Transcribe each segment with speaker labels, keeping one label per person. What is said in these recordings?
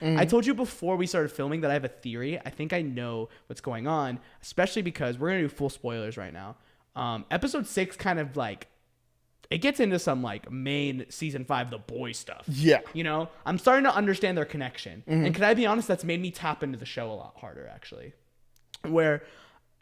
Speaker 1: I told you before we started filming that I have a theory. I think I know what's going on, especially because we're going to do full spoilers right now. Episode 6 kind of like, it gets into some like main season 5, the boy stuff.
Speaker 2: Yeah.
Speaker 1: You know, I'm starting to understand their connection. And can I be honest, that's made me tap into the show a lot harder, actually. Where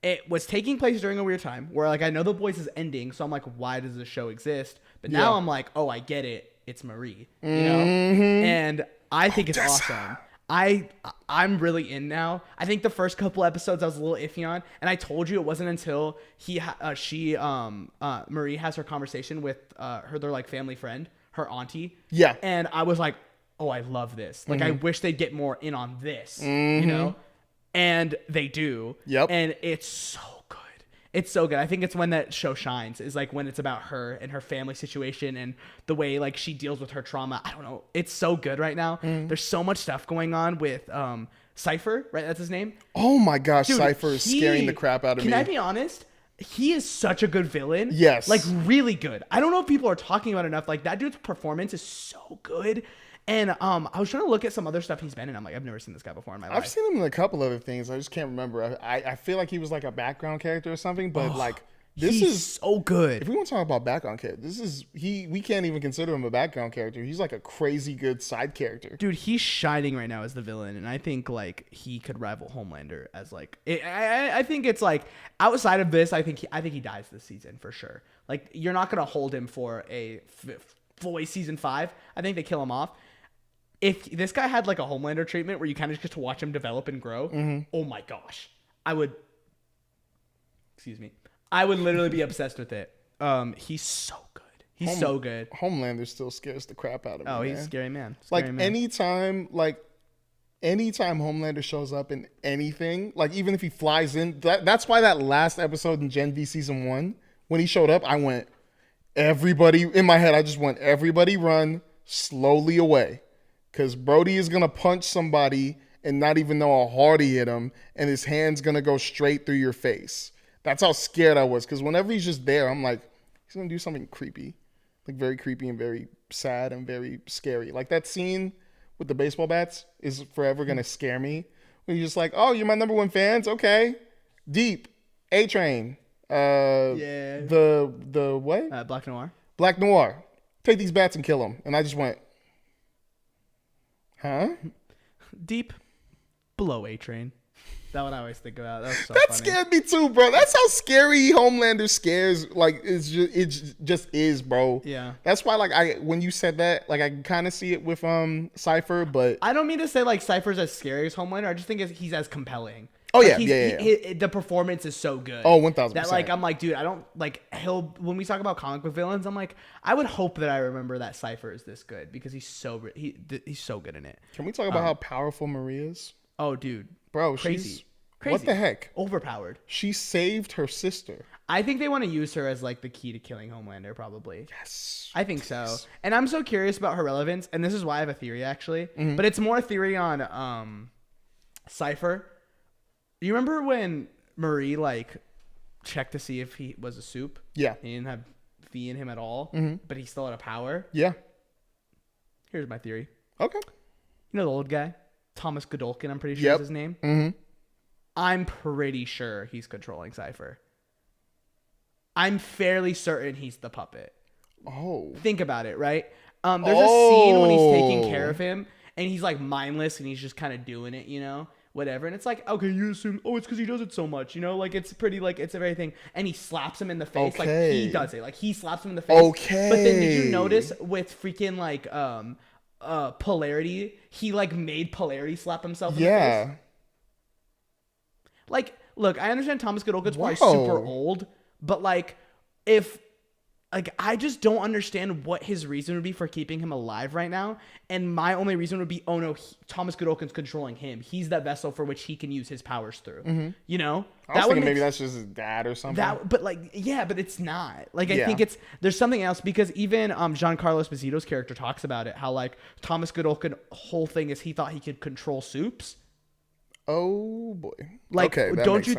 Speaker 1: it was taking place during a weird time where like I know the boys is ending, so I'm like, why does this show exist? But now I'm like, oh, I get it. It's Marie, you know? And I think it's awesome. I'm really in now. I think the first couple episodes I was a little iffy on, and I told you it wasn't until Marie has her conversation with their like family friend, her auntie.
Speaker 2: Yeah.
Speaker 1: And I was like, oh, I love this. Like I wish they'd get more in on this, you know? And they do.
Speaker 2: Yep.
Speaker 1: And it's so good. It's so good. I think it's when that show shines, is like when it's about her and her family situation and the way like she deals with her trauma. I don't know. It's so good right now. There's so much stuff going on with Cypher, right? That's his name.
Speaker 2: Oh my gosh,
Speaker 1: Dude,
Speaker 2: Cypher is scaring the crap out of me.
Speaker 1: Can I be honest? He is such a good villain.
Speaker 2: Yes.
Speaker 1: Like really good. I don't know if people are talking about it enough. Like that dude's performance is so good. And I was trying to look at some other stuff he's been in. I'm like, I've never seen this guy before in my life.
Speaker 2: I've seen him in a couple other things. I just can't remember. I feel like he was like a background character or something, but like this is
Speaker 1: so good.
Speaker 2: If we want to talk about background character, we can't even consider him a background character. He's like a crazy good side character.
Speaker 1: Dude, he's shining right now as the villain, and I think like he could rival Homelander as like I think it's like outside of this, I think he dies this season for sure. Like you're not gonna hold him for a full season 5. I think they kill him off. If this guy had like a Homelander treatment where you kind of just get to watch him develop and grow, oh my gosh, I would literally be obsessed with it. He's so good. He's so good.
Speaker 2: Homelander still scares the crap out of me.
Speaker 1: Oh, he's a scary man. Anytime
Speaker 2: Homelander shows up in anything, like even if he flies in, that's why that last episode in Gen V season 1, when he showed up, I went, everybody in my head, I just went, everybody run slowly away. Because Brody is going to punch somebody and not even know how hard he hit him, and his hand's going to go straight through your face. That's how scared I was. Because whenever he's just there, I'm like, he's going to do something creepy. Like very creepy and very sad and very scary. Like that scene with the baseball bats is forever going to scare me. When you're just like, oh, you're my number one fans? Okay. Deep. A-Train.
Speaker 1: Yeah.
Speaker 2: The what?
Speaker 1: Black Noir.
Speaker 2: Black Noir. Take these bats and kill them. And I just went... Huh?
Speaker 1: Deep below A-Train. That one I always think about. That was so
Speaker 2: that
Speaker 1: funny.
Speaker 2: Scared me too, bro. That's how scary Homelander scares. Like it just is, bro.
Speaker 1: Yeah.
Speaker 2: That's why, like, when you said that, like, I kind of see it with Cypher, but
Speaker 1: I don't mean to say like Cypher's as scary as Homelander. I just think he's as compelling.
Speaker 2: Oh
Speaker 1: like,
Speaker 2: yeah.
Speaker 1: The performance is so good.
Speaker 2: Oh, 1,000%.
Speaker 1: That like I'm like, dude, I don't like when we talk about comic book villains, I'm like, I would hope that I remember that Cypher is this good because he's so good in it.
Speaker 2: Can we talk about how powerful Marie is?
Speaker 1: Oh, dude,
Speaker 2: bro,
Speaker 1: crazy.
Speaker 2: What the heck?
Speaker 1: Overpowered.
Speaker 2: She saved her sister.
Speaker 1: I think they want to use her as like the key to killing Homelander, probably.
Speaker 2: Yes.
Speaker 1: I think so. And I'm so curious about her relevance, and this is why I have a theory actually. But it's more a theory on Cypher. You remember when Marie like checked to see if he was a soup?
Speaker 2: Yeah.
Speaker 1: He didn't have V in him at all, but he still had a power.
Speaker 2: Yeah.
Speaker 1: Here's my theory.
Speaker 2: Okay.
Speaker 1: You know the old guy? Thomas Godolkin, I'm pretty sure is his name.
Speaker 2: Mm-hmm.
Speaker 1: I'm pretty sure he's controlling Cypher. I'm fairly certain he's the puppet.
Speaker 2: Oh.
Speaker 1: Think about it, right? There's a scene when he's taking care of him, and he's like mindless, and he's just kind of doing it, you know? Whatever, and it's like, okay, you assume, it's because he does it so much, you know, like it's pretty, like it's a very thing, and he slaps him in the face, like he does it, like he slaps him in the face.
Speaker 2: Okay.
Speaker 1: But then did you notice with freaking like Polarity, he like made Polarity slap himself in the face? Like, look, I understand Thomas Godolkin's probably super old, but like if like I just don't understand what his reason would be for keeping him alive right now. And my only reason would be, oh no, Thomas Godolkin's controlling him. He's that vessel for which he can use his powers through. You know?
Speaker 2: I was thinking maybe that's just his dad or something.
Speaker 1: But like, yeah, but it's not. Like, I think there's something else, because even Giancarlo Esposito's character talks about it, how like Thomas Godolkin whole thing is he thought he could control soups.
Speaker 2: Oh boy.
Speaker 1: Like,
Speaker 2: okay,
Speaker 1: don't you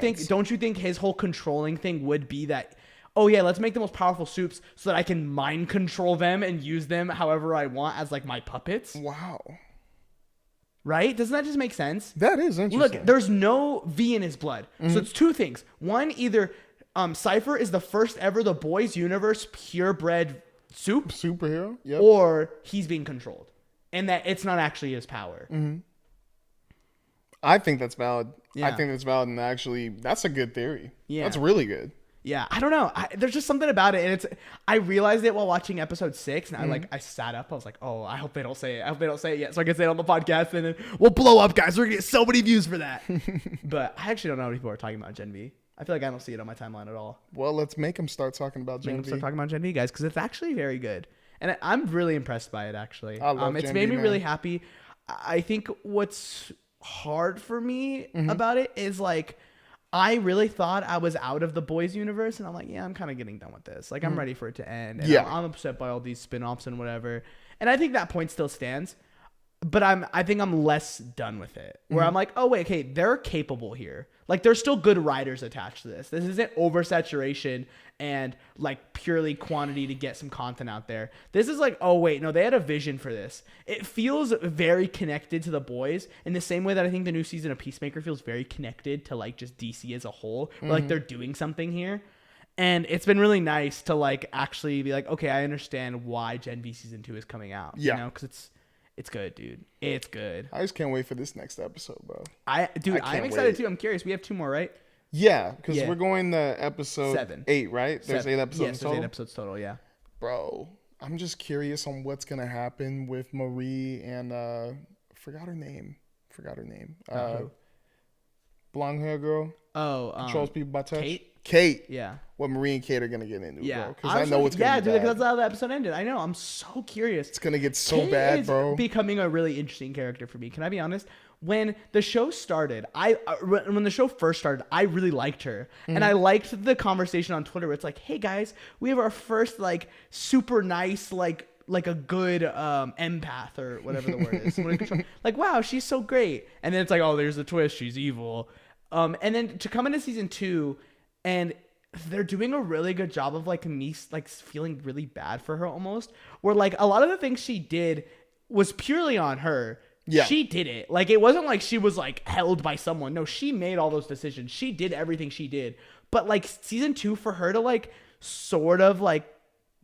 Speaker 1: think his whole controlling thing would be that, oh yeah, let's make the most powerful soups so that I can mind control them and use them however I want as like my puppets?
Speaker 2: Wow.
Speaker 1: right? Doesn't that just make sense?
Speaker 2: That is interesting.
Speaker 1: Look, there's no V in his blood. So it's two things. One, either Cypher is the first ever the boys universe purebred
Speaker 2: superhero, yep.
Speaker 1: or he's being controlled, and that it's not actually his power.
Speaker 2: I think that's valid.
Speaker 1: Yeah.
Speaker 2: I think that's valid, and actually, that's a good theory.
Speaker 1: Yeah.
Speaker 2: That's really good.
Speaker 1: Yeah, I don't know. There's just something about it, and I realized it while watching episode 6, and I sat up. I was like, oh, I hope they don't say it. I hope they don't say it yet, so I can say it on the podcast, and then we'll blow up, guys. We're gonna get so many views for that. But I actually don't know what people are talking about Gen V. I feel like I don't see it on my timeline at all.
Speaker 2: Well, let's make them start talking about Gen V.
Speaker 1: Start talking about Gen V, guys, because it's actually very good, and I'm really impressed by it. Actually,
Speaker 2: I love
Speaker 1: it's
Speaker 2: Gen
Speaker 1: made
Speaker 2: V,
Speaker 1: me
Speaker 2: man.
Speaker 1: really happy. I think what's hard for me about it is like, I really thought I was out of the boys universe, and I'm like, yeah, I'm kind of getting done with this. Like, I'm ready for it to end. And
Speaker 2: Yeah.
Speaker 1: I'm upset by all these spin-offs and whatever. And I think that point still stands. But I think I'm less done with it. Where I'm like, oh wait, okay, they're capable here. Like, there's still good writers attached to this. This isn't oversaturation and like purely quantity to get some content out there. This is like, oh wait, no, they had a vision for this. It feels very connected to the boys in the same way that I think the new season of Peacemaker feels very connected to like just DC as a whole. Where like they're doing something here. And it's been really nice to like actually be like, okay, I understand why Gen V season 2 is coming out.
Speaker 2: Yeah.
Speaker 1: You know, because it's good, dude. It's good.
Speaker 2: I just can't wait for this next episode, bro.
Speaker 1: I'm
Speaker 2: can't
Speaker 1: excited
Speaker 2: wait.
Speaker 1: too. I'm curious. We have 2 more, right?
Speaker 2: Yeah, because
Speaker 1: Yeah.
Speaker 2: we're going to episode
Speaker 1: 7.
Speaker 2: 8, right? There's 8 episodes
Speaker 1: Yes,
Speaker 2: total.
Speaker 1: there's 8 episodes total, yeah.
Speaker 2: Bro, I'm just curious on what's going to happen with Marie and, forgot her name.
Speaker 1: Who?
Speaker 2: Blonde hair girl.
Speaker 1: Oh,
Speaker 2: Controls people by touch.
Speaker 1: Kate? Yeah.
Speaker 2: What Marie and Kate are going to get into,
Speaker 1: Yeah.
Speaker 2: bro. Because I know it's going to be
Speaker 1: dude,
Speaker 2: bad.
Speaker 1: that's how the episode ended. I know. I'm so curious.
Speaker 2: It's going to get so
Speaker 1: Kate
Speaker 2: bad,
Speaker 1: is
Speaker 2: bro.
Speaker 1: becoming a really interesting character for me. Can I be honest? When the show started, when the show first started, I really liked her, and I liked the conversation on Twitter where it's like, "Hey guys, we have our first like super nice like a good empath or whatever the word is. Someone in control. Like, wow, she's so great." And then it's like, "Oh, there's the twist. She's evil." And then to come into season 2, and they're doing a really good job of like me like feeling really bad for her almost, where like a lot of the things she did was purely on her.
Speaker 2: Yeah.
Speaker 1: She did it. Like, it wasn't like she was like held by someone. No, she made all those decisions. She did everything she did. But like season 2, for her to like sort of like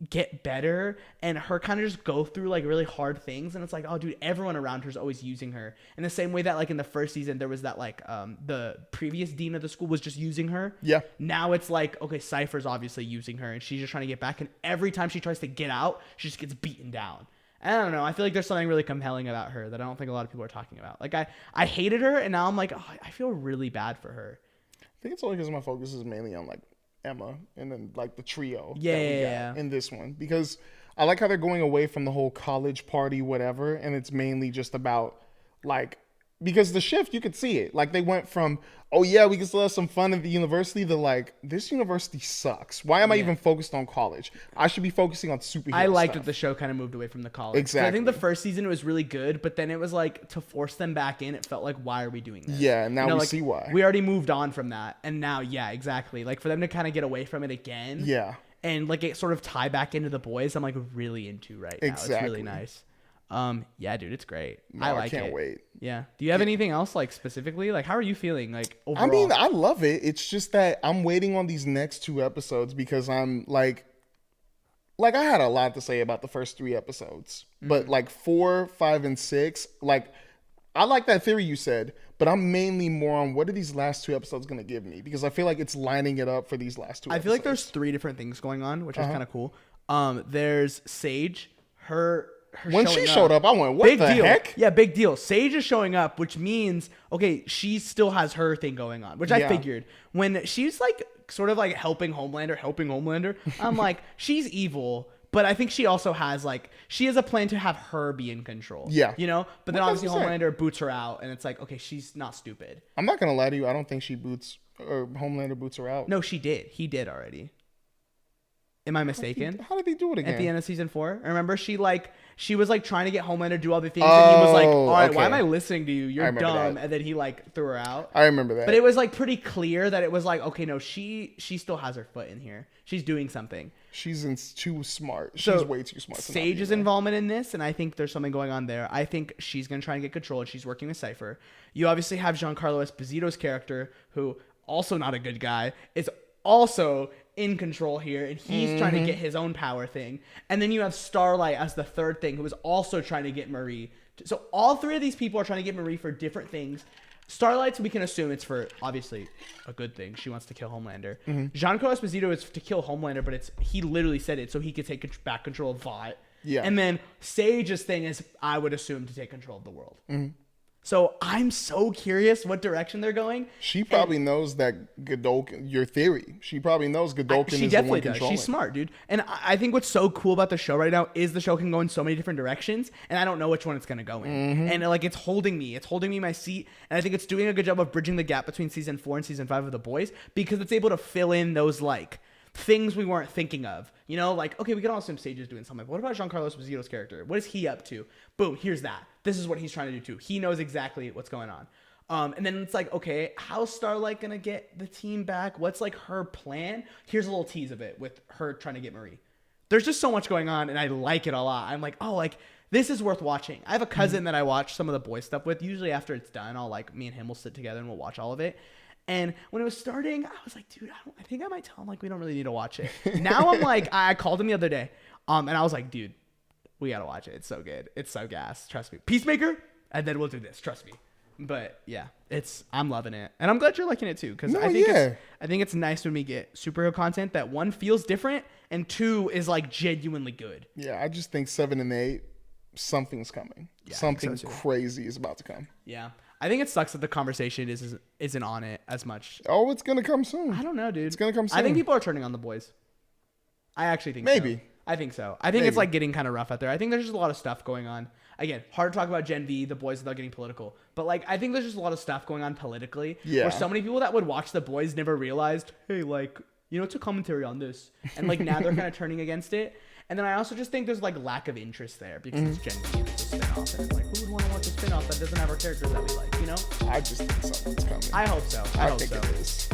Speaker 1: get better and her kind of just go through like really hard things, and it's like, oh dude, everyone around her is always using her in the same way that like in the first season there was that like the previous dean of the school was just using her.
Speaker 2: Yeah.
Speaker 1: Now it's like, okay, Cypher's obviously using her and she's just trying to get back, and every time she tries to get out she just gets beaten down. I don't know. I feel like there's something really compelling about her that I don't think a lot of people are talking about. Like, I hated her, and now I'm like, oh, I feel really bad for her.
Speaker 2: I think it's only because my focus is mainly on like Emma and then like the trio
Speaker 1: Yeah.
Speaker 2: in this one, because I like how they're going away from the whole college party whatever, and it's mainly just about like, because the shift, you could see it, like they went from, oh yeah, we can still have some fun at the university, to like, this university sucks. Why am I even focused on college? I should be focusing on superhero
Speaker 1: I liked
Speaker 2: stuff.
Speaker 1: that the show kind of moved away from the college.
Speaker 2: Exactly.
Speaker 1: I think the first season was really good, but then it was like, to force them back in, it felt like, why are we doing this?
Speaker 2: Yeah, and now we
Speaker 1: like,
Speaker 2: see why.
Speaker 1: We already moved on from that, and now, yeah, exactly. Like, for them to kind of get away from it again.
Speaker 2: Yeah.
Speaker 1: And like it sort of tie back into the boys, I'm like really into right now. It's really nice. Yeah, dude, it's great. I like it.
Speaker 2: I can't wait.
Speaker 1: Yeah. Do you have anything else like specifically? Like, how are you feeling? Like, overall?
Speaker 2: I mean, I love it. It's just that I'm waiting on these next 2 episodes because I'm like I had a lot to say about the first 3 episodes, but like 4, 5, and 6, like I like that theory you said, but I'm mainly more on what are these last 2 episodes going to give me, because I feel like it's lining it up for these last 2
Speaker 1: I
Speaker 2: episodes.
Speaker 1: feel like there's 3 different things going on, which is kind of cool. There's Sage, her
Speaker 2: when she showed up, I went, what
Speaker 1: big
Speaker 2: the
Speaker 1: deal.
Speaker 2: heck?
Speaker 1: Yeah, big deal. Sage is showing up, which means, okay, she still has her thing going on, which I figured. When she's like sort of like helping Homelander, I'm like, she's evil, but I think she also has like, she has a plan to have her be in control.
Speaker 2: Yeah.
Speaker 1: You know? But then obviously
Speaker 2: 100%.
Speaker 1: Homelander boots her out, and it's like, okay, she's not stupid.
Speaker 2: I'm not going to lie to you. I don't think she boots, or Homelander boots her out.
Speaker 1: No, she did. He did already. Am I mistaken?
Speaker 2: How did he do it again?
Speaker 1: At the end of season 4, remember she was like trying to get Homelander to do all the things, and he was like, "All right, why am I listening to you? You're dumb." That. And then he like threw her out.
Speaker 2: I remember that.
Speaker 1: But it was like pretty clear that it was like, okay, no, she still has her foot in here. She's doing something.
Speaker 2: She's too smart. She's way too smart.
Speaker 1: Sage's involvement in this, and I think there's something going on there. I think she's gonna try and get control, and she's working with Cypher. You obviously have Giancarlo Esposito's character, who also not a good guy, is also in control here, and he's trying to get his own power thing. And then you have Starlight as the third thing, who is also trying to get Marie. So all 3 of these people are trying to get Marie for different things. Starlight's, we can assume it's for obviously a good thing. She wants to kill Homelander. Giancarlo Esposito is to kill Homelander, but he literally said it so he could take back control of Vought.
Speaker 2: Yeah.
Speaker 1: And then Sage's thing is, I would assume, to take control of the world. So I'm so curious what direction they're going.
Speaker 2: She probably knows that Godolkin, your theory. She probably knows Godolkin is the one controlling. She definitely does.
Speaker 1: She's smart, dude. And I think what's so cool about the show right now is the show can go in so many different directions, and I don't know which one it's going to go in. And like it's holding me in my seat, and I think it's doing a good job of bridging the gap between season 4 and season 5 of The Boys, because it's able to fill in those like things we weren't thinking of. You know, like, okay, we can all assume Sage is doing something. But what about Giancarlo Esposito's character? What is he up to? Boom, here's that. This is what he's trying to do too. He knows exactly what's going on. And then it's like, okay, how's Starlight gonna get the team back? What's like her plan? Here's a little tease of it with her trying to get Marie. There's just so much going on, and I like it a lot. I'm like, oh, like this is worth watching. I have a cousin that I watch some of the Boys stuff with. Usually after it's done, me and him will sit together and we'll watch all of it. And when it was starting, I was like, dude, I think I might tell him like we don't really need to watch it. Now I'm like, I called him the other day, and I was like, dude, we gotta watch it. It's so good. It's so gas. Trust me. Peacemaker, and then we'll do this. Trust me. But yeah, I'm loving it, and I'm glad you're liking it too, because I think it's nice when we get superhero content that 1 feels different and 2 is like genuinely good.
Speaker 2: Yeah, I just think 7 and 8, something's coming. Yeah, something crazy is about to come.
Speaker 1: Yeah. I think it sucks that the conversation isn't on it as much.
Speaker 2: Oh, it's gonna come soon.
Speaker 1: I don't know, dude.
Speaker 2: It's gonna come soon.
Speaker 1: I think people are turning on The Boys. I actually think
Speaker 2: maybe.
Speaker 1: So. I think so. I think it's like getting kind of rough out there. I think there's just a lot of stuff going on. Again, hard to talk about Gen V, The Boys, without getting political. But like, I think there's just a lot of stuff going on politically. Yeah. Where so many people that would watch The Boys never realized, hey, like, you know, it's a commentary on this, and like now they're kind of turning against it. And then I also just think there's like lack of interest there because it's Gen V and it's a spinoff, and it's like, who would want to watch a spinoff that doesn't have our characters that we like, you know?
Speaker 2: I just think something's coming.
Speaker 1: I hope so. I hope
Speaker 2: think
Speaker 1: so.
Speaker 2: It is.